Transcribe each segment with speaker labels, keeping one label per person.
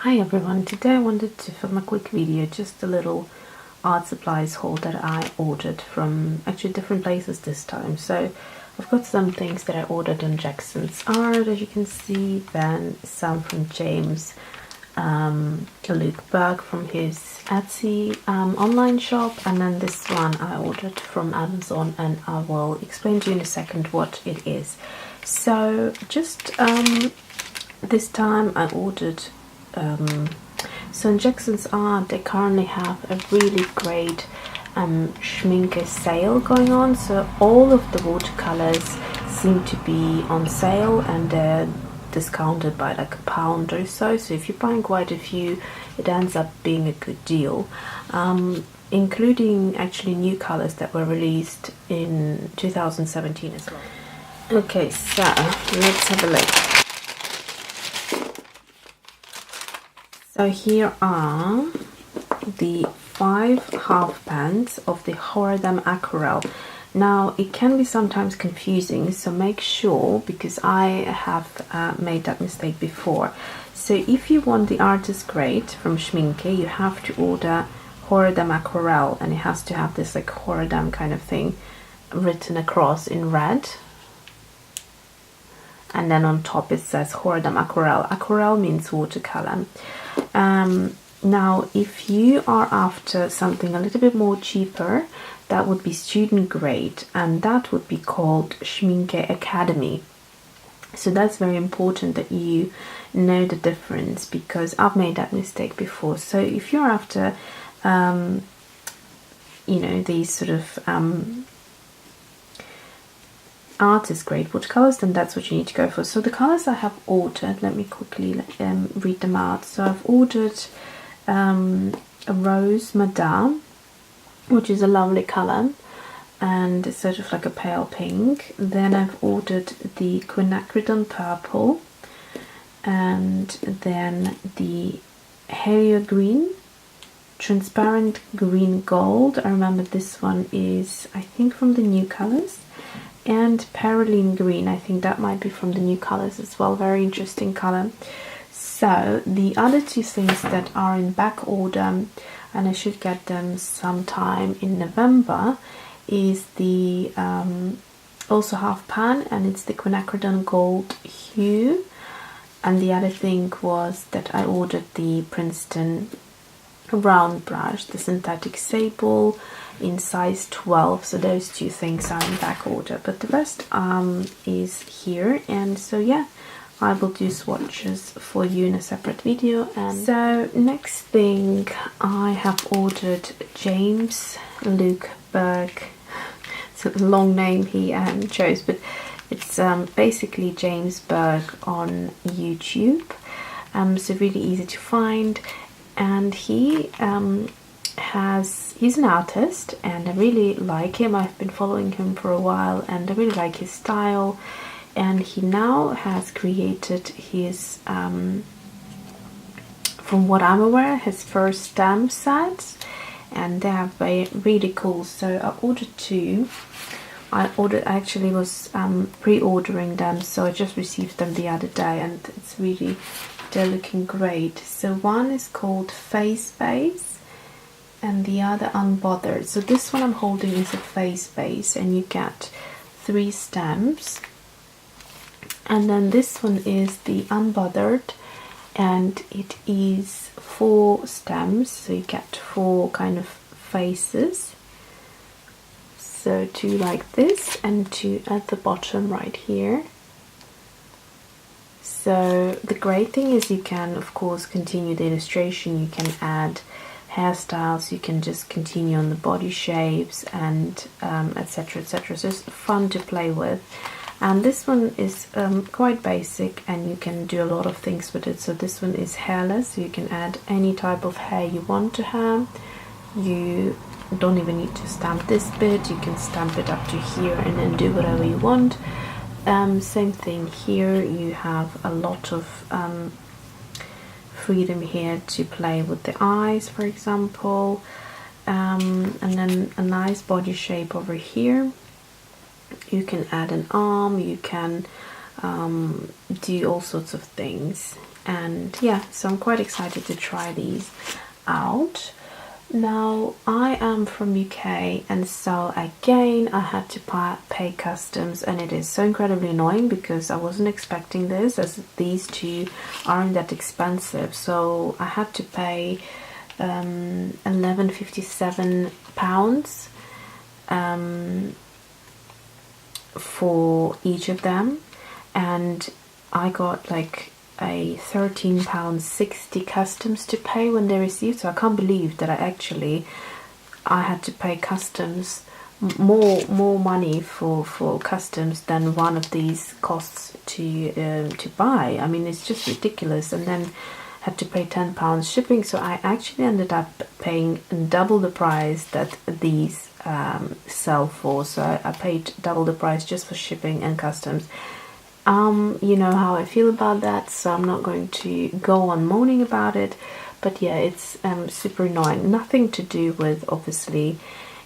Speaker 1: Hi everyone, today I wanted to film a quick video, just a little art supplies haul that I ordered from actually different places this time. So I've got some things that I ordered on Jackson's Art, as you can see, then some from James Luke Burke from his Etsy online shop, and then this one I ordered from Amazon, and I will explain to you in a second what it is. So just this time I ordered so in Jackson's Art they currently have a really great Schmincke sale going on, so all of the watercolors seem to be on sale and they're discounted by like £1 or so. So if you're buying quite a few, it ends up being a good deal, including actually new colors that were released in 2017 as well. Okay, so let's have a look. So here are the 5 half pans of the Horadam aquarelle. Now it can be sometimes confusing, so make sure, because I have made that mistake before. So if you want the artist grade from Schmincke, you have to order Horadam aquarelle, and it has to have this like Horadam kind of thing written across in red. And then on top it says Horadam aquarelle. Aquarelle means watercolor. Now if you are after something a little bit more cheaper, that would be student grade, and that would be called Schmincke Academy. So that's very important that you know the difference, because I've made that mistake before. So if you're after you know, these sort of artist grade watercolors, then that's what you need to go for. So the colors I have ordered, let me quickly read them out. So I've ordered a Rose Madame, which is a lovely color and it's sort of like a pale pink. Then I've ordered the Quinacridone Purple, and then the Helio Green, Transparent Green Gold. I remember this one is, I think, from the new colors. And Perylene Green, I think that might be from the new colors as well. Very interesting color. So the other two things that are in back order, and I should get them sometime in November, is the also half pan, and it's the Quinacridone Gold Hue. And the other thing was that I ordered the Princeton round brush, the synthetic sable, in size 12. So those two things are in back order, but the rest is here. And so yeah, I will do swatches for you in a separate video. And so next thing, I have ordered James Luke Burke. It's a long name he chose, but it's basically James Burke on YouTube. So really easy to find, and he he's an artist, and I really like him. I've been following him for a while, and I really like his style. And he now has created his, from what I'm aware, his first stamp sets, and they have really cool. So I ordered 2. I actually was pre-ordering them, so I just received them the other day, and they're looking great. So one is called Face Base, and the other Unbothered. So this one I'm holding is a face base, and you get 3 stamps. And then this one is the Unbothered, and it is 4 stamps, so you get 4 kind of faces. So 2 like this, and 2 at the bottom right here. So the great thing is you can, of course, continue the illustration, you can add hairstyles, you can just continue on the body shapes, and etc, etc. So it's fun to play with. And this one is quite basic, and you can do a lot of things with it. So this one is hairless, so you can add any type of hair you want to have. You don't even need to stamp this bit, you can stamp it up to here and then do whatever you want. Same thing here, you have a lot of freedom here to play with the eyes, for example, and then a nice body shape over here. You can add an arm, you can do all sorts of things. And yeah, so I'm quite excited to try these out. Now I am from UK, and so again I had to pay customs, and it is so incredibly annoying because I wasn't expecting this, as these two aren't that expensive. So I had to pay £11.57 for each of them, and I got like a £13.60 customs to pay when they received. So I can't believe that I had to pay customs, more money for customs than one of these costs to buy. I mean, it's just ridiculous. And then had to pay £10 shipping, so I actually ended up paying double the price that these sell for. So I paid double the price just for shipping and customs. You know how I feel about that, so I'm not going to go on moaning about it. But yeah, it's super annoying. Nothing to do with obviously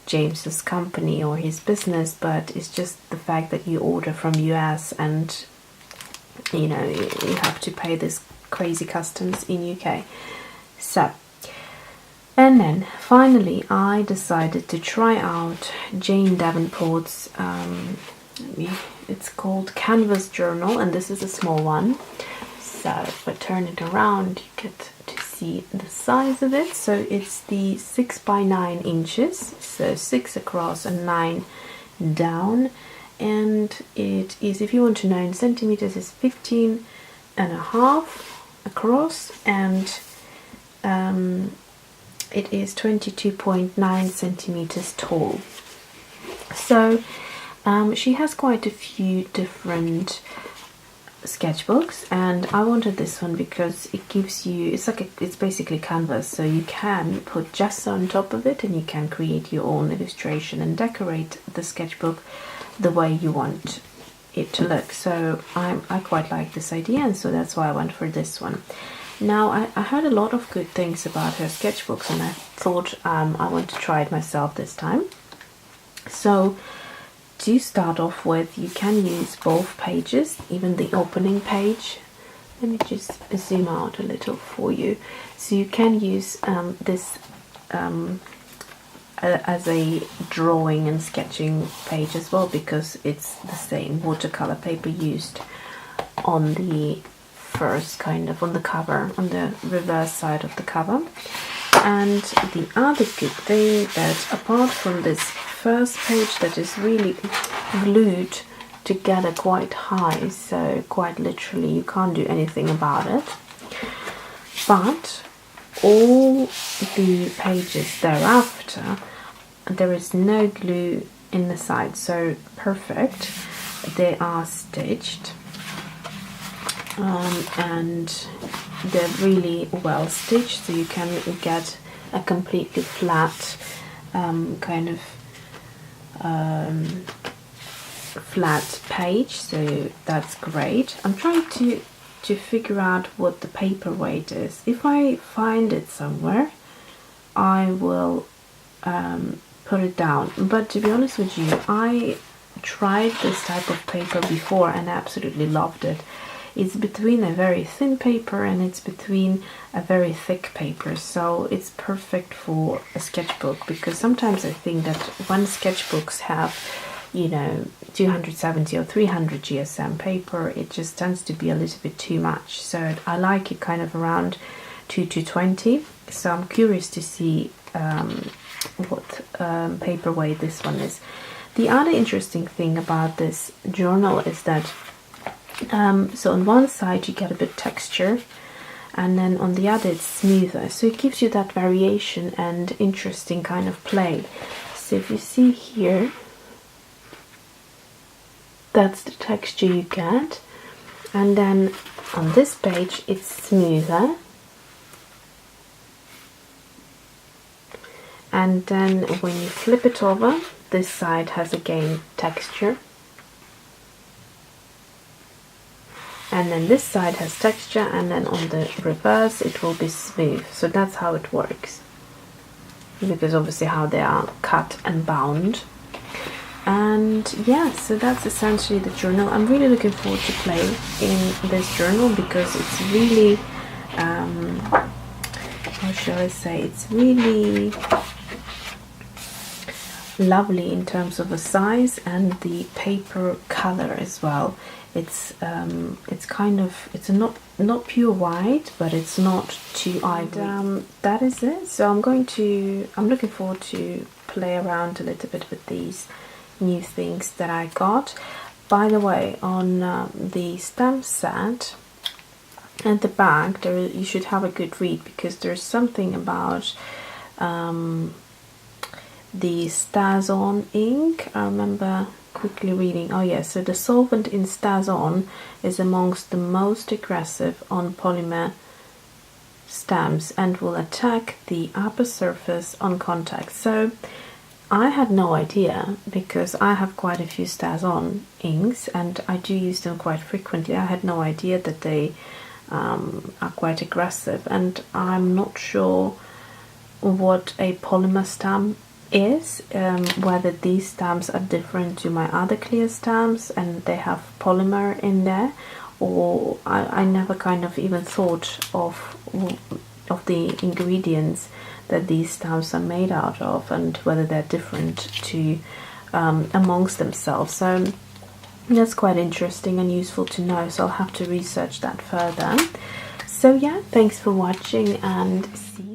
Speaker 1: James's company or his business, but it's just the fact that you order from US and you know you have to pay this crazy customs in UK. So, and then finally I decided to try out Jane Davenport's it's called Canvas Journal, and this is a small one. So if I turn it around, you get to see the size of it. So it's the 6 by 9 inches, so 6 across and 9 down, and it is, if you want to know in centimeters, is 15.5 across, and it is 22.9 centimeters tall. So she has quite a few different sketchbooks, and I wanted this one because it gives you, it's basically canvas, so you can put gesso on top of it and you can create your own illustration and decorate the sketchbook the way you want it to look. So I quite like this idea, and so that's why I went for this one. Now I heard a lot of good things about her sketchbooks, and I thought I want to try it myself this time. So to start off with, you can use both pages, even the opening page. Let me just zoom out a little for you. So you can use this as a drawing and sketching page as well, because it's the same watercolor paper used on the first kind of on the cover, on the reverse side of the cover. And the other good thing, that apart from this first page that is really glued together quite high, so quite literally you can't do anything about it, but all the pages thereafter there is no glue in the side, so perfect. They are stitched and they're really well stitched, so you can get a completely flat kind of flat page, so that's great. I'm trying to figure out what the paper weight is. If I find it somewhere, I will put it down, but to be honest with you, I tried this type of paper before and absolutely loved it. It's between a very thin paper and it's between a very thick paper, so it's perfect for a sketchbook, because sometimes I think that when sketchbooks have, you know, 270 or 300 GSM paper, it just tends to be a little bit too much. So I like it kind of around 220. So I'm curious to see what paper weight this one is. The other interesting thing about this journal is that so on one side you get a bit texture, and then on the other it's smoother, so it gives you that variation and interesting kind of play. So if you see here, that's the texture you get, and then on this page it's smoother, and then when you flip it over, this side has again texture, and then this side has texture, and then on the reverse it will be smooth. So that's how it works, because obviously how they are cut and bound. And And yeah, so that's essentially the journal. I'm really looking forward to play in this journal because it's really how shall I say, it's really lovely in terms of the size and the paper color as well. It's kind of, it's not pure white, but it's not too ivory. That is it. So I'm looking forward to play around a little bit with these new things that I got. By the way, on the stamp set and the back, there you should have a good read, because there's something about the StazOn ink. I remember quickly reading, oh yes, so the solvent in StazOn is amongst the most aggressive on polymer stamps and will attack the upper surface on contact. So I had no idea, because I have quite a few StazOn inks and I do use them quite frequently. I had no idea that they are quite aggressive, and I'm not sure what a polymer stamp is, whether these stamps are different to my other clear stamps and they have polymer in there, or I never kind of even thought of the ingredients that these stamps are made out of, and whether they're different to amongst themselves. So that's quite interesting and useful to know, so I'll have to research that further. So yeah, thanks for watching and see you.